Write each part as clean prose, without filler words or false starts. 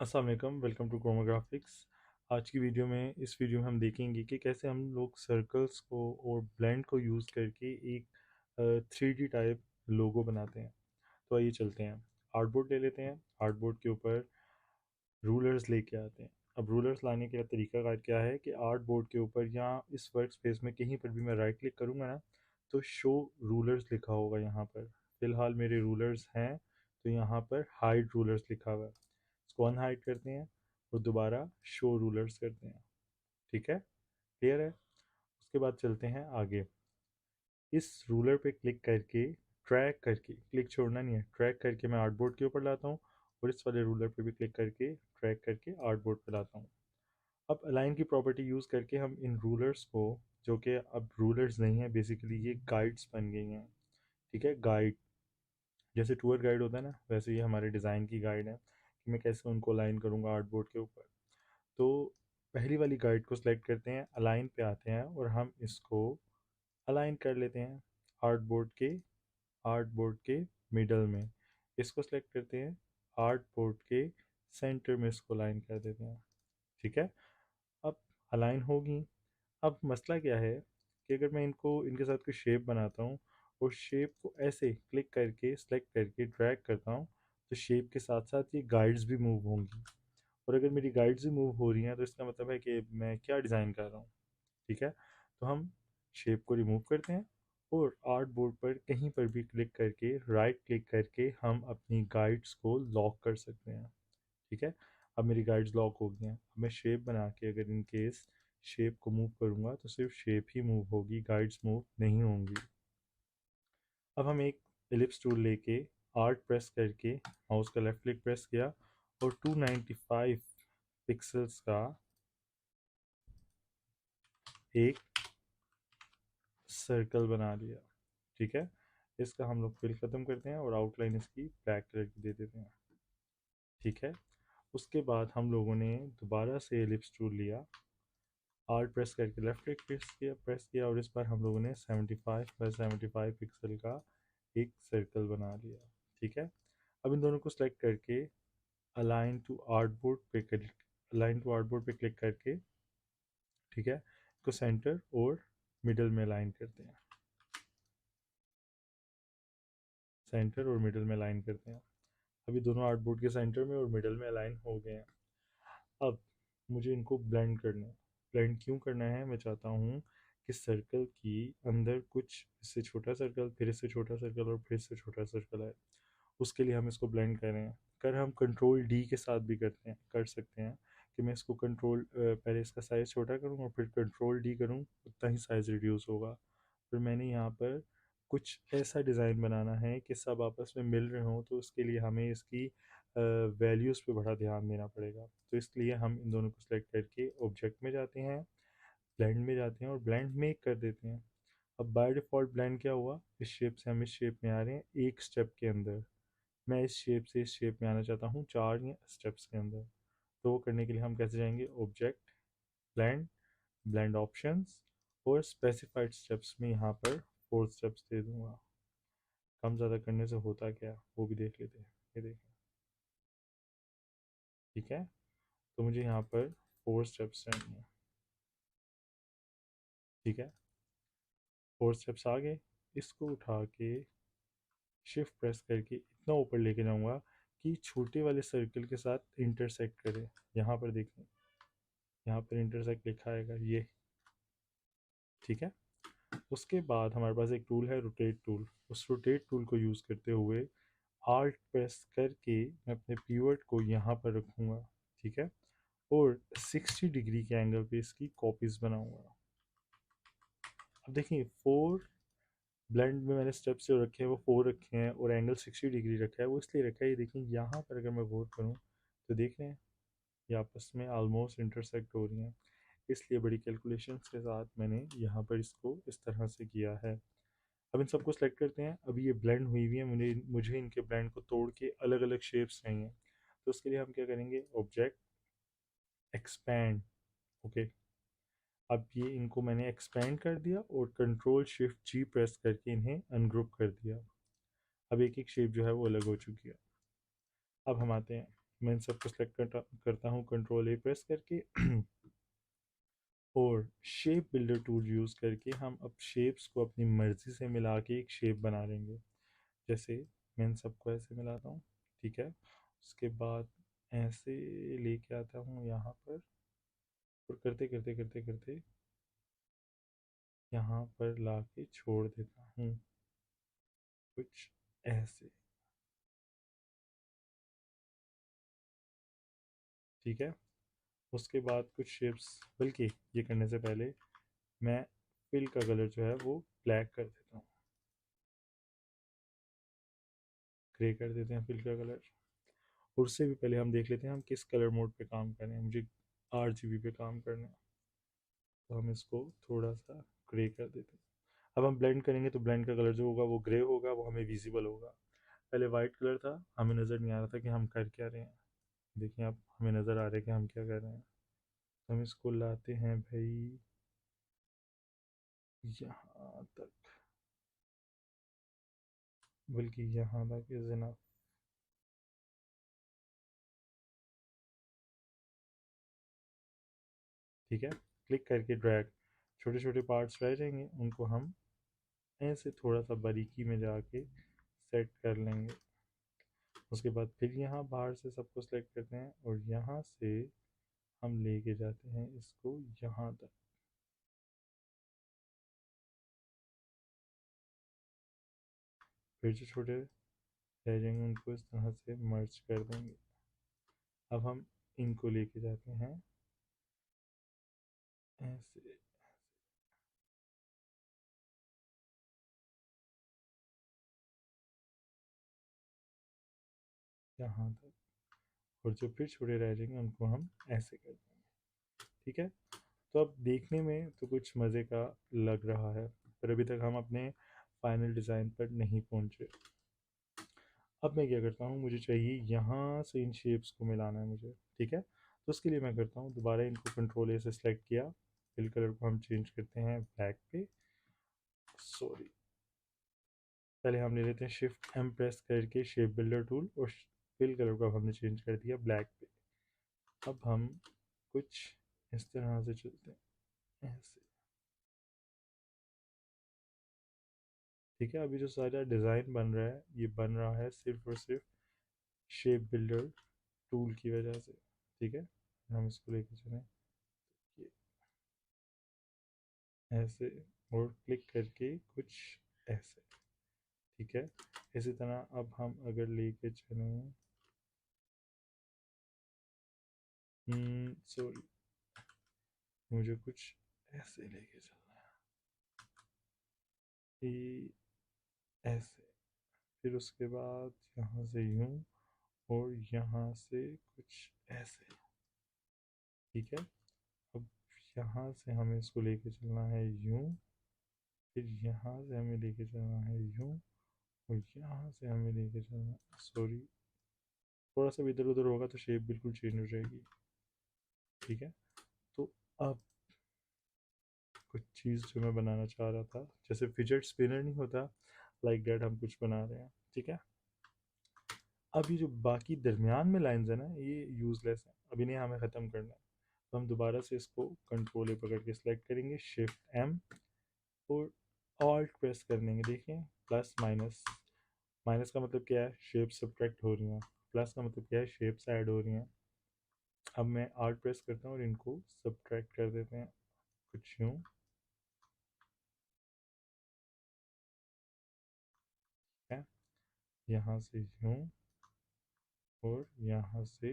अस्सलाम वालेकुम, welcome to Croma graphics. आज की इस वीडियो में हम देखेंगे कि कैसे हम लोग सर्कल्स को और ब्लेंड को यूज़ करके एक 3D टाइप लोगो बनाते हैं। तो आइए चलते हैं, आर्टबोर्ड ले लेते हैं। आर्टबोर्ड के ऊपर रूलर्स लेके आते हैं। अब रूलर्स लाने का तरीका क्या है कि आर्टबोर्ड के ऊपर या इस वर्क स्पेस में कहीं पर भी मैं राइट क्लिक करूँगा ना, तो शो रूलर्स लिखा होगा यहाँ पर। फ़िलहाल मेरे रूलर्स हैं, तो यहाँ पर हाइड रूलर्स लिखा हुआ है। इसको अनहाइड करते हैं और दोबारा शो रूलर्स करते हैं। ठीक है, क्लियर है। उसके बाद चलते हैं आगे। इस रूलर पे क्लिक करके ट्रैक करके, क्लिक छोड़ना नहीं है, ट्रैक करके मैं आर्टबोर्ड के ऊपर लाता हूँ और इस वाले रूलर पे भी क्लिक करके ट्रैक करके आर्टबोर्ड पे लाता हूँ। अब अलाइन की प्रॉपर्टी यूज़ करके हम इन रूलर्स को, जो कि अब रूलर्स नहीं है, बेसिकली ये गाइड्स बन गई हैं। ठीक है, गाइड जैसे टूर गाइड होता है ना, वैसे ये हमारे डिज़ाइन की गाइड है कि मैं कैसे उनको अलाइन करूँगा आर्टबोर्ड के ऊपर। तो पहली वाली गाइड को सिलेक्ट करते हैं, अलाइन पे आते हैं और हम इसको अलाइन कर लेते हैं आर्टबोर्ड के मिडल में। इसको सिलेक्ट करते हैं, आर्टबोर्ड के सेंटर में इसको अलाइन कर देते हैं। ठीक है, अब अलाइन होगी। अब मसला क्या है कि अगर मैं इनको इनके साथ कोई शेप बनाता हूँ और शेप को ऐसे क्लिक करके सेलेक्ट करके ड्रैग करता हूँ, तो शेप के साथ साथ ये गाइड्स भी मूव होंगी। और अगर मेरी गाइड्स भी मूव हो रही हैं तो इसका मतलब है कि मैं क्या डिज़ाइन कर रहा हूँ। ठीक है, तो हम शेप को रिमूव करते हैं और आर्ट बोर्ड पर कहीं पर भी क्लिक करके, राइट क्लिक करके हम अपनी गाइड्स को लॉक कर सकते हैं। ठीक है, अब मेरी गाइड्स लॉक हो गई हैं। अब मैं शेप बना के अगर इन केस शेप को मूव करूँगा तो सिर्फ शेप ही मूव होगी, गाइड्स मूव नहीं होंगी। अब हम एक एलिप्स टूल लेके आर्ट प्रेस करके माउस का लेफ्ट क्लिक प्रेस किया और 295 पिक्सल्स का एक सर्कल बना लिया। ठीक है, इसका हम लोग फिल ख़त्म करते हैं और आउटलाइन इसकी ब्लैक कलर की दे देते हैं। ठीक है, उसके बाद हम लोगों ने दोबारा से एलिप्स टूल लिया, आर्ट प्रेस करके लेफ्ट क्लिक प्रेस किया और इस बार हम लोगों ने 75 बाई 75 पिक्सल का एक सर्कल बना लिया। ठीक है, अब इन दोनों को सेलेक्ट करके अलाइन टू आर्टबोर्ड पे क्लिक करके, ठीक है, इसको सेंटर और मिडल में अलाइन करते हैं। सेंटर और मिडल में अलाइन करते हैं। अभी दोनों आर्टबोर्ड के सेंटर में और मिडल में अलाइन हो गए हैं। अब मुझे इनको ब्लेंड करना है। ब्लेंड क्यों करना है, मैं चाहता हूँ कि सर्कल की अंदर कुछ इससे छोटा सर्कल, फिर इससे छोटा सर्कल और फिर इससे छोटा सर्कल है। उसके लिए हम इसको ब्लेंड कर रहे हैं। कर हम कंट्रोल डी के साथ भी कर सकते हैं कि मैं इसको पहले इसका साइज़ छोटा करूँ और फिर कंट्रोल डी करूँ, उतना ही साइज़ रिड्यूस होगा। फिर मैंने यहाँ पर कुछ ऐसा डिज़ाइन बनाना है कि सब आपस में मिल रहे हों, तो उसके लिए हमें इसकी वैल्यूज़ पे बड़ा ध्यान देना पड़ेगा। तो इसलिए हम इन दोनों को सिलेक्ट करके ऑब्जेक्ट में जाते हैं, ब्लेंड में जाते हैं और ब्लेंड मेक कर देते हैं। अब बाय डिफ़ॉल्ट ब्लेंड क्या हुआ, इस शेप से हम इस शेप में आ रहे हैं एक स्टेप के अंदर। मैं इस शेप से इस शेप में आना चाहता हूँ 4 या स्टेप्स के अंदर। तो वो करने के लिए हम कैसे जाएंगे, ऑब्जेक्ट, ब्लेंड, ब्लेंड ऑप्शंस और स्पेसिफाइड स्टेप्स में यहाँ पर 4 स्टेप्स दे दूँगा। कम ज़्यादा करने से होता क्या है वो भी देख लेते हैं। ये देखें, ठीक है, तो मुझे यहाँ पर 4 स्टेप्स चाहिए। ठीक है, 4 स्टेप्स आ गए। इसको उठा के शिफ्ट प्रेस करके इतना ऊपर लेके जाऊँगा कि छोटे वाले सर्कल के साथ इंटरसेक्ट करे। यहाँ पर देखें, यहाँ पर इंटरसेक्ट लिखा आएगा ये। ठीक है, उसके बाद हमारे पास एक टूल है, रोटेट टूल। उस रोटेट टूल को यूज़ करते हुए आल्ट प्रेस करके मैं अपने पीवट को यहाँ पर रखूँगा। ठीक है, और 60 डिग्री के एंगल पे इसकी कॉपीज़ बनाऊँगा। अब देखिए, 4 ब्लेंड में मैंने स्टेप्स जो रखे हैं वो 4 रखे हैं और एंगल 60 डिग्री रखा है। वो इसलिए रखा है, ये देखिए यहाँ पर अगर मैं गौर करूँ तो देख रहे हैं ये आपस में ऑलमोस्ट इंटरसेक्ट हो रही हैं। इसलिए बड़ी कैलकुलेशंस के साथ मैंने यहाँ पर इसको इस तरह से किया है। अब इन सबको सेलेक्ट करते हैं। अभी ये ब्लेंड हुई हुई है, मुझे मुझे इनके ब्लेंड को तोड़ के अलग अलग शेप्स चाहिए। तो उसके लिए हम क्या करेंगे, ऑब्जेक्ट, एक्सपैंड। ओके, अब ये इनको मैंने एक्सपैंड कर दिया और कंट्रोल शिफ्ट जी प्रेस करके इन्हें अनग्रुप कर दिया। अब एक एक शेप जो है वो अलग हो चुकी है। अब हम आते हैं मैं इन सबको सेलेक्ट करता हूँ कंट्रोल ए प्रेस करके और शेप बिल्डर टूल यूज़ करके हम अब शेप्स को अपनी मर्ज़ी से मिला के एक शेप बना लेंगे। जैसे मैं इन सबको ऐसे मिलाता हूँ, ठीक है। उसके बाद ऐसे लेके आता हूँ यहाँ पर और करते करते करते करते यहाँ पर ला के छोड़ देता हूँ कुछ ऐसे, ठीक है। उसके बाद कुछ शेप्स, बल्कि ये करने से पहले मैं फिल का कलर जो है वो ब्लैक कर देता हूँ, ग्रे कर देते हैं फिल का कलर। और उससे भी पहले हम देख लेते हैं हम किस कलर मोड पे काम कर रहे हैं। मुझे RGB पे काम करना है, तो हम इसको थोड़ा सा ग्रे कर देते हैं। अब हम ब्लेंड करेंगे तो ब्लेंड का कलर जो होगा वो ग्रे होगा, वो हमें विजिबल होगा। पहले वाइट कलर था, हमें नज़र नहीं आ रहा था कि हम कर क्या रहे हैं। देखिए अब हमें नज़र आ रहा है कि हम क्या कर रहे हैं। तो हम इसको लाते हैं भाई यहाँ तक, बल्कि यहाँ तक इज इनफ, ठीक है। क्लिक करके ड्रैग, छोटे छोटे पार्ट्स रह जाएंगे उनको हम ऐसे थोड़ा सा बारीकी में जाके सेट कर लेंगे। उसके बाद फिर यहाँ बाहर से सबको सेलेक्ट करते हैं और यहाँ से हम लेके जाते हैं इसको यहाँ तक। फिर जो छोटे रह जाएंगे उनको इस तरह से मर्ज कर देंगे। अब हम इनको लेके जाते हैं ऐसे यहाँ तक, और जो फिर छोटे रह जाएंगे उनको हम ऐसे कर देंगे, ठीक है। तो अब देखने में तो कुछ मज़े का लग रहा है, पर अभी तक हम अपने फाइनल डिज़ाइन पर नहीं पहुँचे। अब मैं क्या करता हूँ, मुझे चाहिए यहाँ से इन शेप्स को मिलाना है मुझे, ठीक है। तो उसके लिए मैं करता हूँ दोबारा इनको कंट्रोल ए से सिलेक्ट किया, फिल कलर को हम चेंज करते हैं ब्लैक पे, सॉरी, पहले हम ले लेते हैं शिफ्ट एम प्रेस करके शेप बिल्डर टूल और फिल कलर को अब हमने चेंज कर दिया ब्लैक पे। अब हम कुछ इस तरह से चलते हैं ऐसे, ठीक है। अभी जो सारा डिज़ाइन बन रहा है ये बन रहा है सिर्फ और सिर्फ शेप बिल्डर टूल की वजह से, ठीक है। हम इसको लेके चलें ये ऐसे और क्लिक करके कुछ ऐसे, ठीक है। इसी तरह अब हम अगर लेके चलें, सॉरी, मुझे कुछ ऐसे लेके चलना है ये ऐसे, फिर उसके बाद यहाँ से यूं और यहाँ से कुछ ऐसे, ठीक है। अब यहाँ से हमें इसको लेके चलना है यूं, फिर यहाँ से हमें लेके चलना है यूं और यहाँ से हमें लेके चलना है, सॉरी, थोड़ा सा भी इधर उधर होगा तो शेप बिल्कुल चेंज हो जाएगी, ठीक है। तो अब कुछ चीज़ जो मैं बनाना चाह रहा था, जैसे फिजेट स्पिनर नहीं होता, लाइक डेट हम कुछ बना रहे हैं, ठीक है। अब ये जो बाकी दरमियान में लाइंस है ना ये यूज़लेस है, अब इन्हें हमें ख़त्म करना है। तो हम दोबारा से इसको कंट्रोल ए पकड़ के सिलेक्ट करेंगे, शिफ्ट एम और ऑल्ट प्रेस कर लेंगे। देखिए प्लस माइनस, माइनस का मतलब क्या है, शेप सब्ट्रैक्ट हो रही हैं, प्लस का मतलब क्या है, शेप्स ऐड हो रही हैं। अब मैं ऑल्ट प्रेस करता हूँ और इनको सब्ट्रैक्ट कर देते हैं कुछ यूँ, है, यहाँ से यूँ और यहाँ से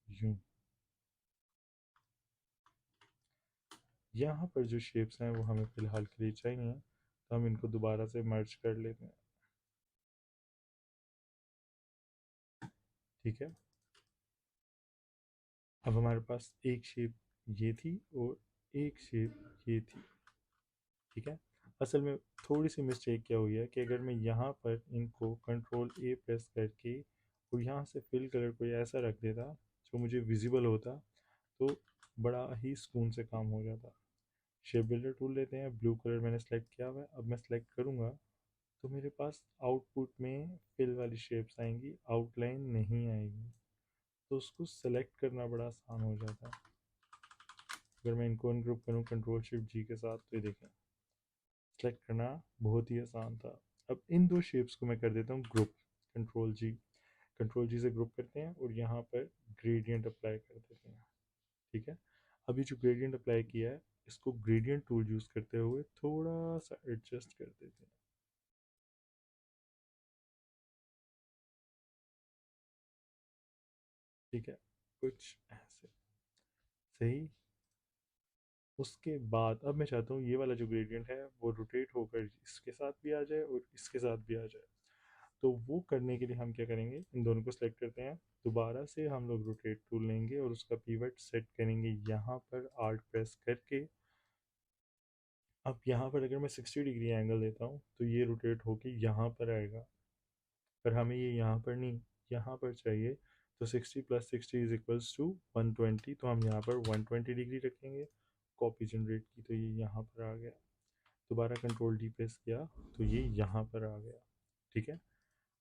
यूँ। यहाँ पर जो शेप्स हैं वो हमें फ़िलहाल के लिए चाहिए, तो हम इनको दोबारा से मर्ज कर लेते हैं, ठीक है। अब हमारे पास एक शेप ये थी और एक शेप ये थी, ठीक है। असल में थोड़ी सी मिस्टेक क्या हुई है कि अगर मैं यहाँ पर इनको कंट्रोल ए प्रेस करके और यहाँ से फिल कलर को ऐसा रख देता जो मुझे विजिबल होता, तो बड़ा ही सुकून से काम हो जाता। शेप बिल्डर टूल लेते हैं, ब्लू कलर मैंने सेलेक्ट किया हुआ है, अब मैं सेलेक्ट करूँगा तो मेरे पास आउटपुट में फिल वाली शेप्स आएंगी, आउटलाइन नहीं आएगी। तो उसको सेलेक्ट करना बड़ा आसान हो जाता है। अगर मैं इनको अनग्रुप करूँ कंट्रोल शिफ्ट जी के साथ, तो ये देखें सेलेक्ट करना बहुत ही आसान था। अब इन दो शेप्स को मैं कर देता हूँ ग्रुप, कंट्रोल जी से ग्रुप करते हैं और यहाँ पर ग्रेडियंट अप्लाई कर देते हैं। ठीक है, अभी जो ग्रेडियंट अप्लाई किया है इसको ग्रेडियंट टूल यूज़ करते हुए थोड़ा सा एडजस्ट कर देते हैं। ठीक है, कुछ ऐसे सही। उसके बाद अब मैं चाहता हूँ ये वाला जो ग्रेडियंट है वो रोटेट होकर इसके साथ भी आ जाए और इसके साथ भी आ जाए। तो वो करने के लिए हम क्या करेंगे, इन दोनों को सिलेक्ट करते हैं, दोबारा से हम लोग रोटेट टूल लेंगे और उसका पीवट सेट करेंगे यहाँ पर आल्ट प्रेस करके। अब यहाँ पर अगर मैं 60 डिग्री एंगल देता हूँ तो ये रोटेट होके यहाँ पर आएगा, पर हमें ये यहाँ पर नहीं, यहाँ पर चाहिए। तो 60 + 60 इज इक्वल्स टू 120, तो हम यहाँ पर 120 डिग्री रखेंगे। कॉपी जनरेट की तो ये यहाँ पर आ गया, दोबारा कंट्रोल डी प्रेस किया तो ये यहाँ पर आ गया। ठीक है,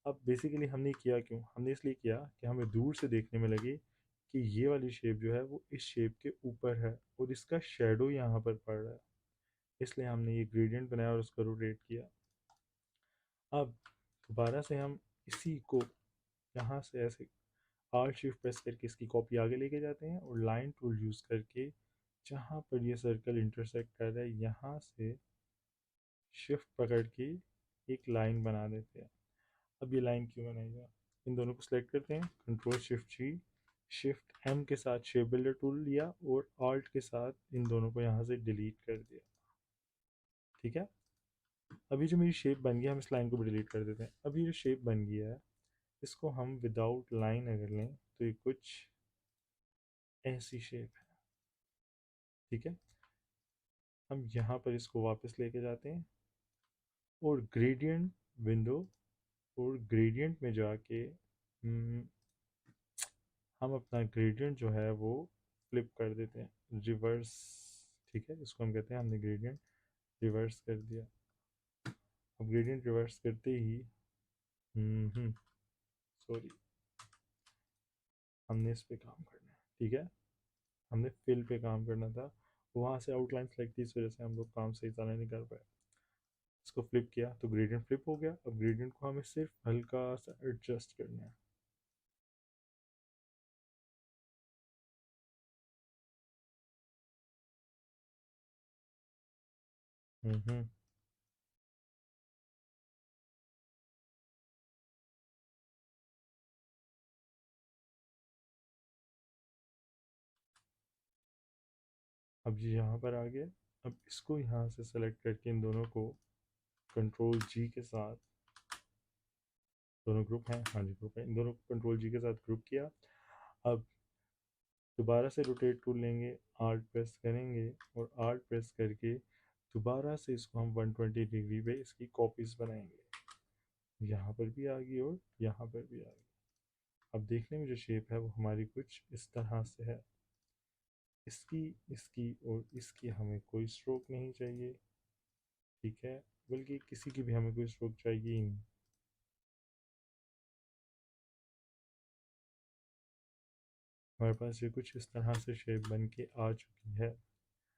अब बेसिकली हमने किया क्यों, हमने इसलिए किया कि हमें दूर से देखने में लगे कि ये वाली शेप जो है वो इस शेप के ऊपर है और इसका शेडो यहाँ पर पड़ रहा है, इसलिए हमने ये ग्रेडियंट बनाया और उसका रोटेट किया। अब दोबारा से हम इसी को यहाँ से ऐसे आल्ट शिफ्ट प्रेस करके इसकी कॉपी आगे लेके जाते हैं और लाइन टूल यूज़ करके जहाँ पर ये सर्कल इंटरसेक्ट कर रहा है यहाँ से शिफ्ट पकड़ के एक लाइन बना देते हैं। अब ये लाइन क्यों बनाएगा, इन दोनों को सिलेक्ट करते हैं, कंट्रोल शिफ्ट जी, शिफ्ट एम के साथ शेप बिल्डर टूल लिया और आल्ट के साथ इन दोनों को यहाँ से डिलीट कर दिया। ठीक है, अभी जो मेरी शेप बन गया हम इस लाइन को भी डिलीट कर देते हैं। अभी जो शेप बन गया है इसको हम विदाउट लाइन अगर लें तो ये कुछ ऐसी शेप है। ठीक है, हम यहाँ पर इसको वापस लेके जाते हैं और ग्रेडियंट विंडो और ग्रेडियंट में जाके हम अपना ग्रेडियंट जो है वो फ्लिप कर देते हैं, रिवर्स। ठीक है, इसको हम कहते हैं हमने ग्रेडियंट रिवर्स कर दिया। अब ग्रेडियंट रिवर्स करते ही सॉरी, हमने इस पे काम करना है। ठीक है, हमने फिल पे काम करना था, वहाँ से आउटलाइन सेलेक्ट थी, इस वजह से हम लोग काम सही तरह नहीं कर पाए। इसको फ्लिप किया तो ग्रेडियंट फ्लिप हो गया। अब ग्रेडियंट को हमें सिर्फ हल्का सा एडजस्ट करना है। हम्म अब ये यहाँ पर आ गया। अब इसको यहाँ से सेलेक्ट करके इन दोनों को कंट्रोल जी के साथ, दोनों ग्रुप हैं, हाँ जी ग्रुप है, इन दोनों को कंट्रोल जी के साथ ग्रुप किया। अब दोबारा से रोटेट टूल लेंगे, आल्ट प्रेस करेंगे और आल्ट प्रेस करके दोबारा से इसको हम 120 डिग्री पे इसकी कॉपीज बनाएंगे। यहाँ पर भी आ गई और यहाँ पर भी आ गई। अब देखने में जो शेप है वो हमारी कुछ इस तरह से है। इसकी इसकी और इसकी हमें कोई स्ट्रोक नहीं चाहिए। ठीक है, बल्कि किसी की भी हमें कोई स्ट्रोक चाहिए ही नहीं। हमारे पास ये कुछ इस तरह से शेप बन के आ चुकी है।